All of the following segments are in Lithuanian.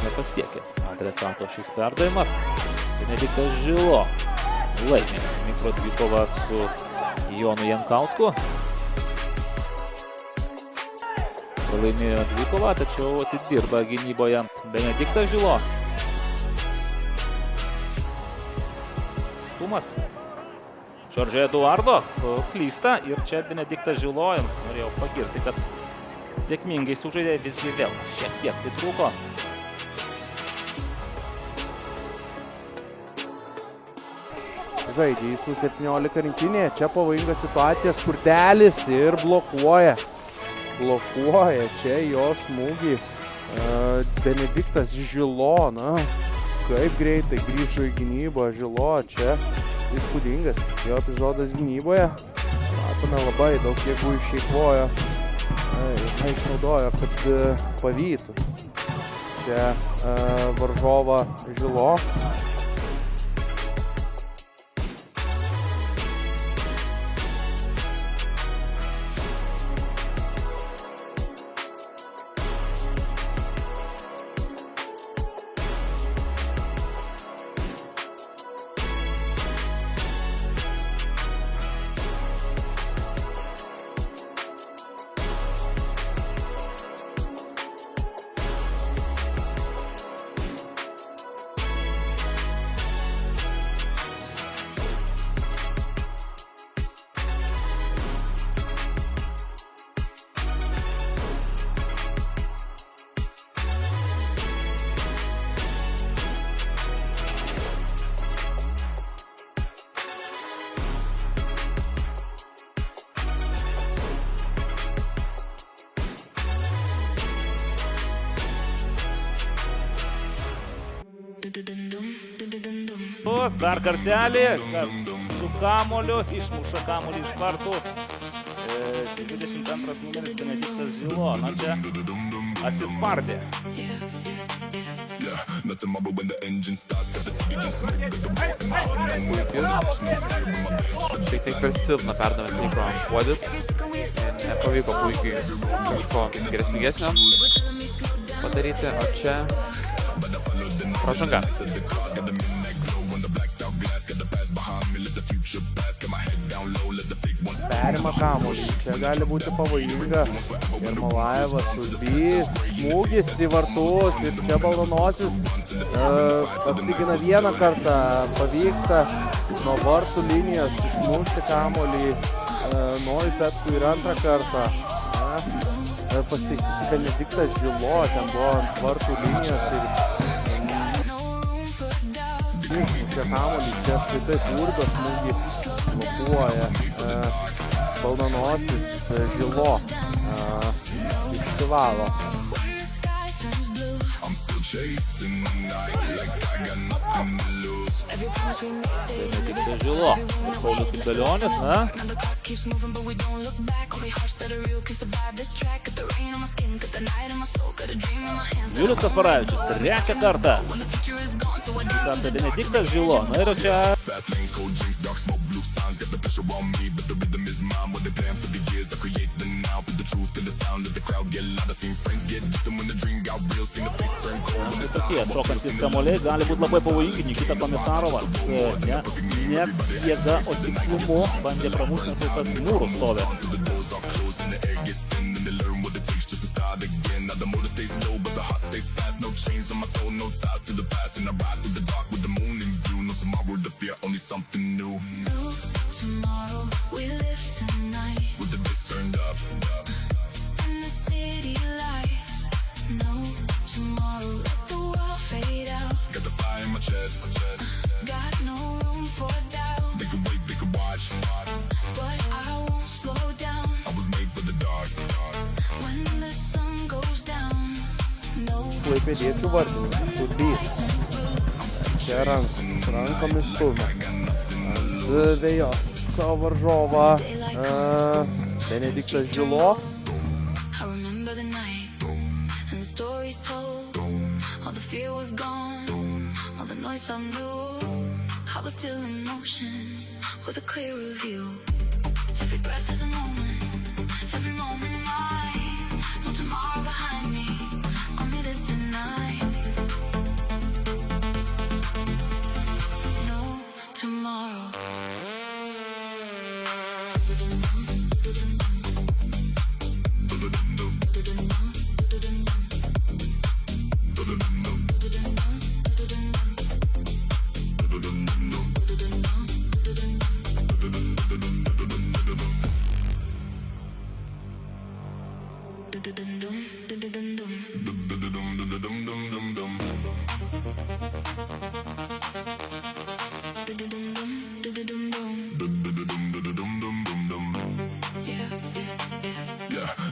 nepasiekė adresato šis perdavimas. Benediktas Žilo laimi mikrodvikovą su Jonu Jankausku. Pralaimėjo dvikovą, tačiau atidirba gynyboje Benediktas Žilo. Stumas. Žoržė Eduardo klysta ir čia Benediktas Žilo norėjau pagirti, kad sėkmingai sužaidė, visgi vėl šiek tiek pritrūko. Žaidžia su 17 rinktinėje, čia pavojinga situacija, Skurdelis ir blokuoja čia jo smūgį. Benediktas Žilo, na, kaip greitai grįžo į gynybą Žilo, čia įspūdingas jo epizodas gynyboje. Matome, labai daug jėgų išeikvojo. Jis naudojo, kad pavytų čia varžovą Žilo. Dar kartelį, kas su kamoliu, išmuša kamolį iš vartų. 22 numeris Benediktas Žilo, na čia atsispardė. Šiek tiek per silpną perdavę atliko Puodis. Nepavyko puikiai kažko grėsmingesnio padaryti, o čia pražanga. Perima kamuolį, čia gali būti pavojinga. Ir Malajevas Urbys, smūgis į vartus ir čia Baldonosis apsigina vieną kartą, pavyksta nuo vartų linijos išmušti kamuolį Nojui Petkui ir antrą kartą. Pasitaisyti Benediktas Žilo, ten buvo ant vartų linijos ir išmušė kamuolį, čia apskritai Urbio smūgį blokuoja Baldonosis Žilo išsivalo. Benediktas Žilo, Paulius Kubelionis, na? Julius Kasparavičius, trečią kartą. Benediktas Žilo, na ir čia tokie atšokantys kamuoliai gali būti labai pavojingi. Nikita Komisarovas net jėga, o tikslumu bandė pramušti, kol kas mūrų stovi. Klaipėdiečių vartininkas Urbys. Čia rankomis stumia ant vėjos savo varžovą Benediktas Žilo.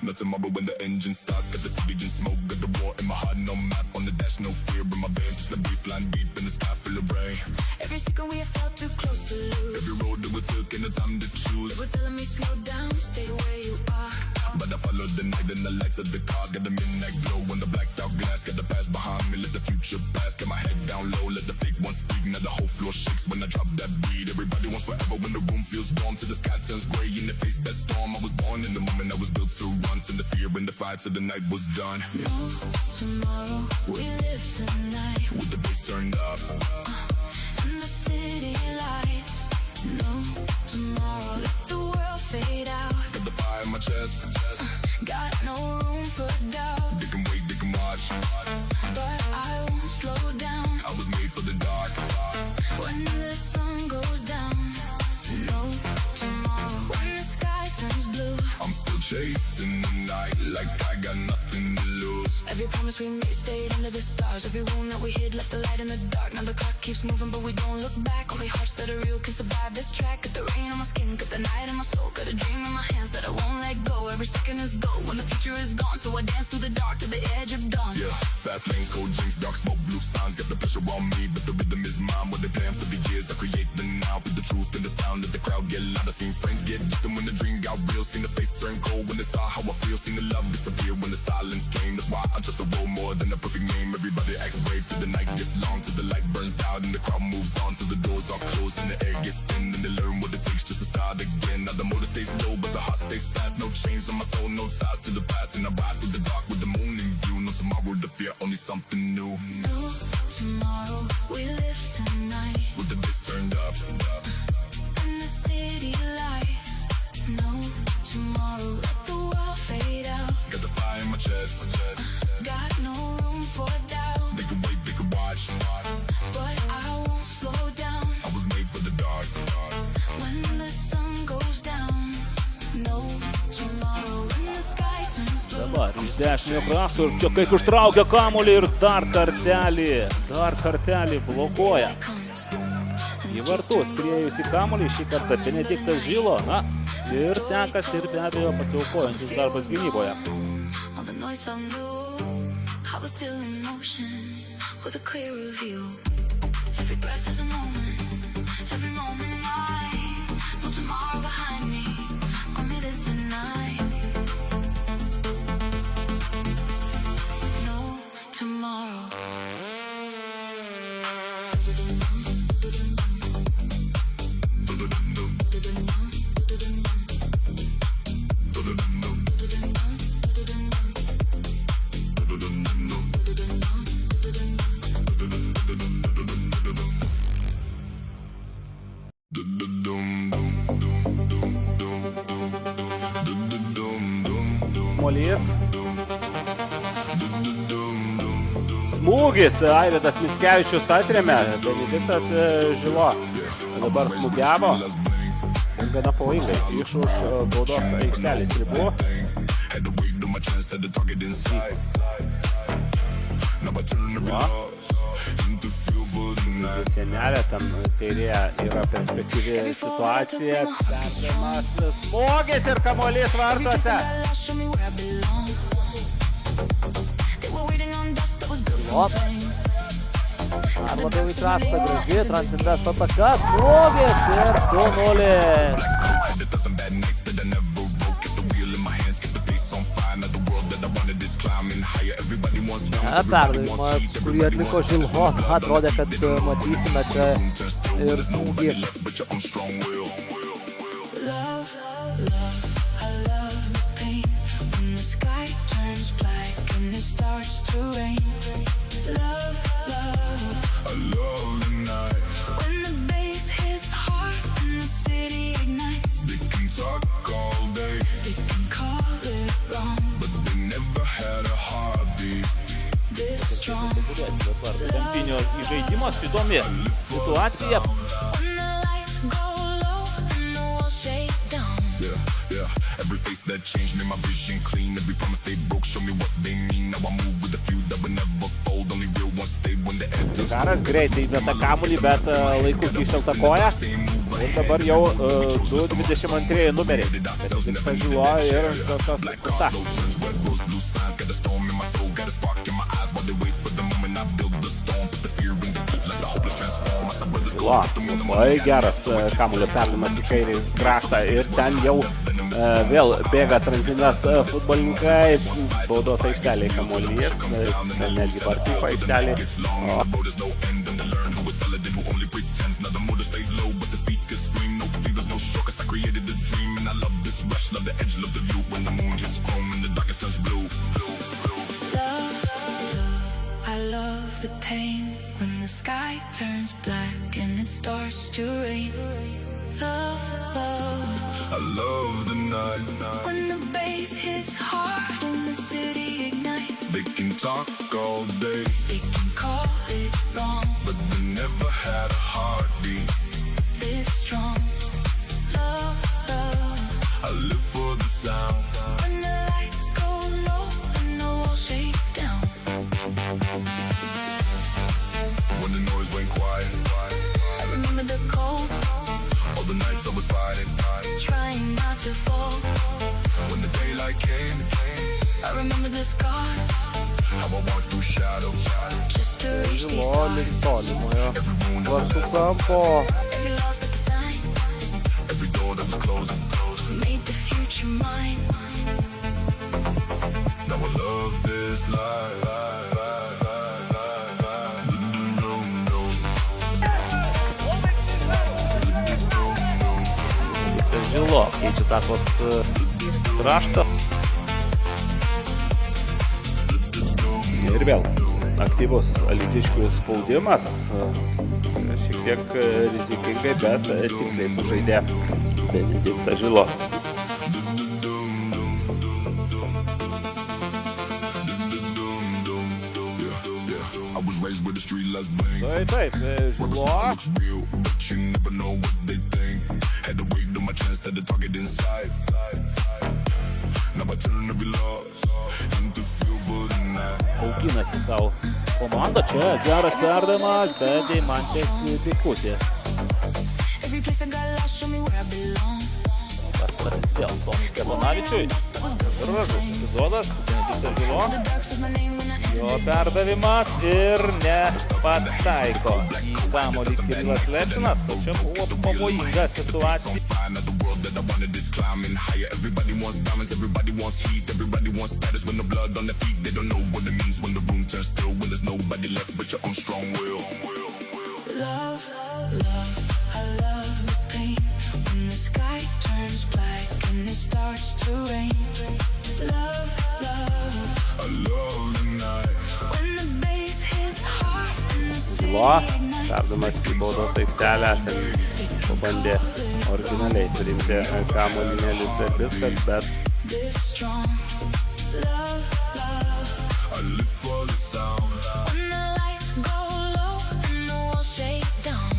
Not tomorrow when the engine starts. Got the city smoke, got the war in my heart. No map on the dash, no fear in my veins. Just a baseline deep in the sky, full of rain. Every second we have felt too close to lose. Every road that we took and the time to choose. They were telling me slow down, stay where you are. But I followed the night and the lights of the cars. Got the midnight glow on the blacked out glass. Got the past behind me, let the future pass. Get my head down low, let the fake ones speak. Now the whole floor shakes when I drop that beat. Everybody wants forever when the room feels warm. Till the sky turns gray in the face that storm. I was born in the moment I was built to run. Till the fear and the fight till the night was done. No tomorrow, we live tonight. With the bass turned up. And the city lights. No tomorrow, let the world fade out. Got the fire in my chest. Got no room for doubt. They can wait, they can watch. But I won't slow down. I was made for the dark. When the sun goes down. No tomorrow, when the sky turns blue. I'm still chasing the night like I got nothing to lose. Every promise we made stayed under the stars. Every wound that we hid left the light in the dark. Now the clock keeps moving but we don't look back. Only hearts that are real can survive this track. Got the rain on my skin, got the night in my soul. Got a dream in my hands that I won't let go. Every second is gold when the future is gone. So I dance through the dark to the edge of dawn. Yeah, fast lanes, cold drinks, dark smoke, blue signs. Got the pressure on me, but the rhythm is mine. What they plan for the years, I create the now. Put the truth in the sound, let the crowd get loud. I seen friends get distant when the dream got real. Seen the face turn cold when they saw how I feel. Seen the love disappear when the silence came. That's why I just a role more than a perfect name. Everybody acts brave till the night gets long. Till the light burns out and the crowd moves on. Till the doors are closed and the air gets thin. And they learn what it takes just to start again. Now the motor stays low but the heart stays fast. No chains on my soul, no ties to the past. And I ride through the dark with the moon in view. No tomorrow to fear, only something new. No tomorrow, we live tonight. With the bass turned up. And the city lights. No tomorrow, let the world fade out. Got the fire in my chest. Got no room for doubt. They can wait, they can watch. But I won't slow down. I was made for the dark. When the sun goes down. No tomorrow, when the sky turns blue. Dabar iš dešinio krašto ir čia kaip ištraukia kamuolį ir dar kartelį blokuoja. Į vartus skriejusi kamuolį šį kartą Benediktas Žilo, na, ir sekasi ir be abejo pasiaukojantis darbas gynyboje. All the noise felt new. I was still in motion with a clearer view. Every breath is a moment, every moment mine. No tomorrow behind me, only this tonight. No tomorrow. Kamuolys. Smūgis, Aivadas Mickevičius atrėmė, Benediktas Žilo dabar smūgiavo ir gana pavojingai iš už baudos aikštelės ribų. Senelė, ten kairėje yra perspektyvi situacija. Perdavimas, smūgis ir kamuolys vartuose. Dar labiau įtrašta graži, Transinvest ataka, smūgis ir 2-0. Perdavimas, kurį atliko Žilo, atrodė, kad matysime čia ir smūgį. Pažiūrėti dabar Kampinio įžaidimas, įdomi situacija. When the lights go low and the walls shake down. Every face that changed made my vision clean. Every promise they broke, show me what they mean. Now I move with a few that will never fold. Only real ones stay when the end is. Karas greitai meta kamuolį, bet laiku kištelta koja. Ir dabar jau 2:22 numeriai. Benediktas Žilo ir tas Kuta. Žilo, labai geras kamuolio perdavimas į kairį kraštą ir ten jau vėl bėga atrankinės futbolininkai, baudos aikštelėje kamuolys, netgi Bartyko aikštelėje. I love the pain when the sky turns black and it starts to rain. Love, I love the night. when the bass hits hard and the city ignites. They can talk all day, They can call it wrong, but they never had a heartbeat. this strong. Love, I live for the sound. when the lights go low and the walls shake down. When the noise went quiet, I remember the cold, all the nights I was fighting. trying not to fall. When the daylight came, I remember the scars, how I walked through shadows. just to reach these Žilo stars. link tolimojo vartų kampo. Every loss got the sign, Every door that was closing. made the future mine. Now I love this life. Žilo keičia takos kraštą. Ir vėl aktyvus alytiškių spaudimas. Šiek tiek rizikingai, bet tiksliai sužaidė Benediktas Žilo. I was raised with the street lights bling. Taip, Žilo. Looks real, but you never know what they think. Had to wait on my chance, had the target inside. Now I turn every loss into fuel for the night. Auginasi savo komandą. Čia geras perdavimas, bet Deimantės Bikutės. Every place I got lost, show me where I belong. Vartaras vėl Tomis Steponavičiui. Gražus epizodas. Benediktas Žilo. The dark says my name when I enter. Jo perdavimas ir nepataiko į kamuolį Kirilas Lečinas, o čia buvo pavojinga situacija. Find out the world that I wanted is climbing higher. Everybody wants diamonds, everybody wants heat, everybody wants status when the blood on their feet. They don't know what it means when the room turns still, when there's nobody left but your own strong will. Love, I love the pain when the sky turns black and it starts to rain. Love, I love the night. when the bass hits hard and the city Žilo, ignites. perdavimas į baudos aikštelę, ten pabandė originaliai turimti kamuolį Nelis, bet This strong. Love, I live for the sound. when the lights go low and the walls shake down.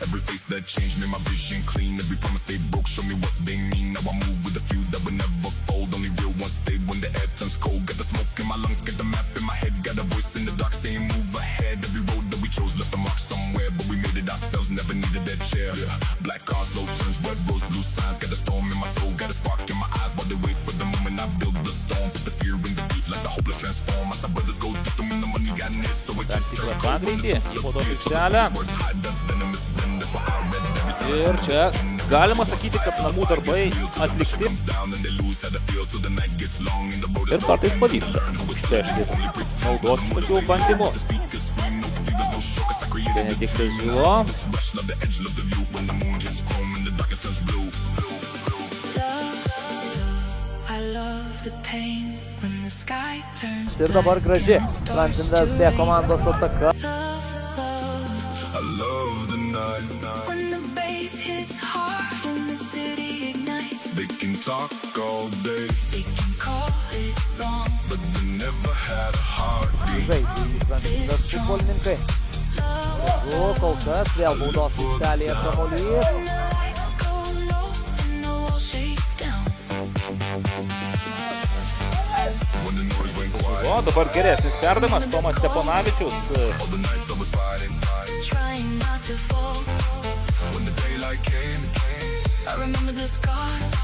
Every face that changed made my vision clean. Every promise they broke, show me what they mean. Now I move with a few that will never fold. Only real ones stay when the air turns cold. Got the smoke in my lungs, got the map in my head. Got a voice in the dark saying move ahead. Every road that we chose left a mark somewhere, but we made it ourselves, never needed that chair. Black cars, slow turns, red rose, blue signs. Got a storm in my soul, got a spark in my eyes while they wait for the moment I build the storm. Put the fear in the beat like the hopeless transform. As our brothers go distant when the money got near, so it Dar just tikras pagreitį į baudos aikštelę. Ir čia galima sakyti, kad namų darbai atlikti. Ir kartais pavyksta išpešti naudos tokių bandymų. Benediktas Žilo. I love the pain when the sky turns ir dabar graži Transinvest B komandos ataka. I love the night. when the bass hits hard and the city ignites. They can talk all day, They can call it wrong, but they Žaidžia į Transinvest futbolininkai. Kol kas vėl baudos aikštelėje kamuolys. O dabar geresnis perdavimas, Tomas Steponavičius. Trying not to fall. I remember the scars.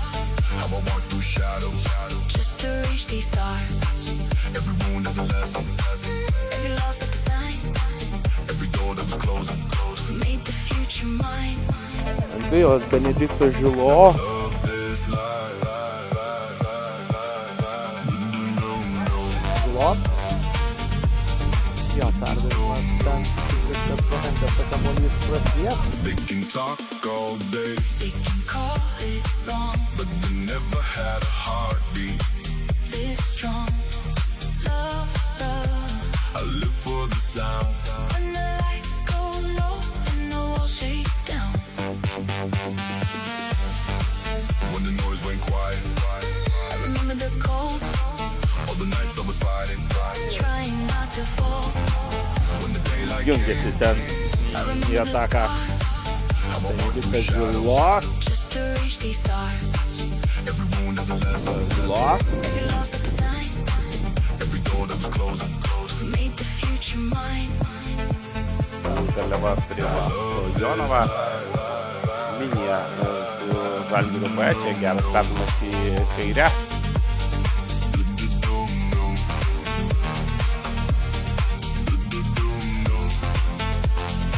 Just to reach these stars. Every loss like a sign. Made the future mine. Andriejos Benediktas Žilo. Žilo. Jo perdavimas ten tikras, kad planetėse kamuolys praskries. They can talk all day, They can call it wrong. but they never had a heartbeat. This strong love, love. I live for the sound. When the lights go low and the walls shake down. When the noise went quiet, I remember the cold. all the nights I was fighting. Trying not to fall. When the daylight Jungiasi ten į ataką. Benediktas Žilo. Just to reach these stars. every wound is a lesson. Žilo. Every loss like a sign. Every door that was closing. Made the future mine. Galeva priima Jonovą. Minija su Žalgirio B. Čia geras perdavimas į kairę.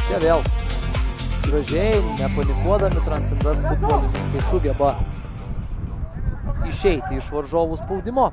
Čia vėl gražiai, nepanikuodami Transinvest futbolininkai sugeba išeiti iš varžovų spaudimo.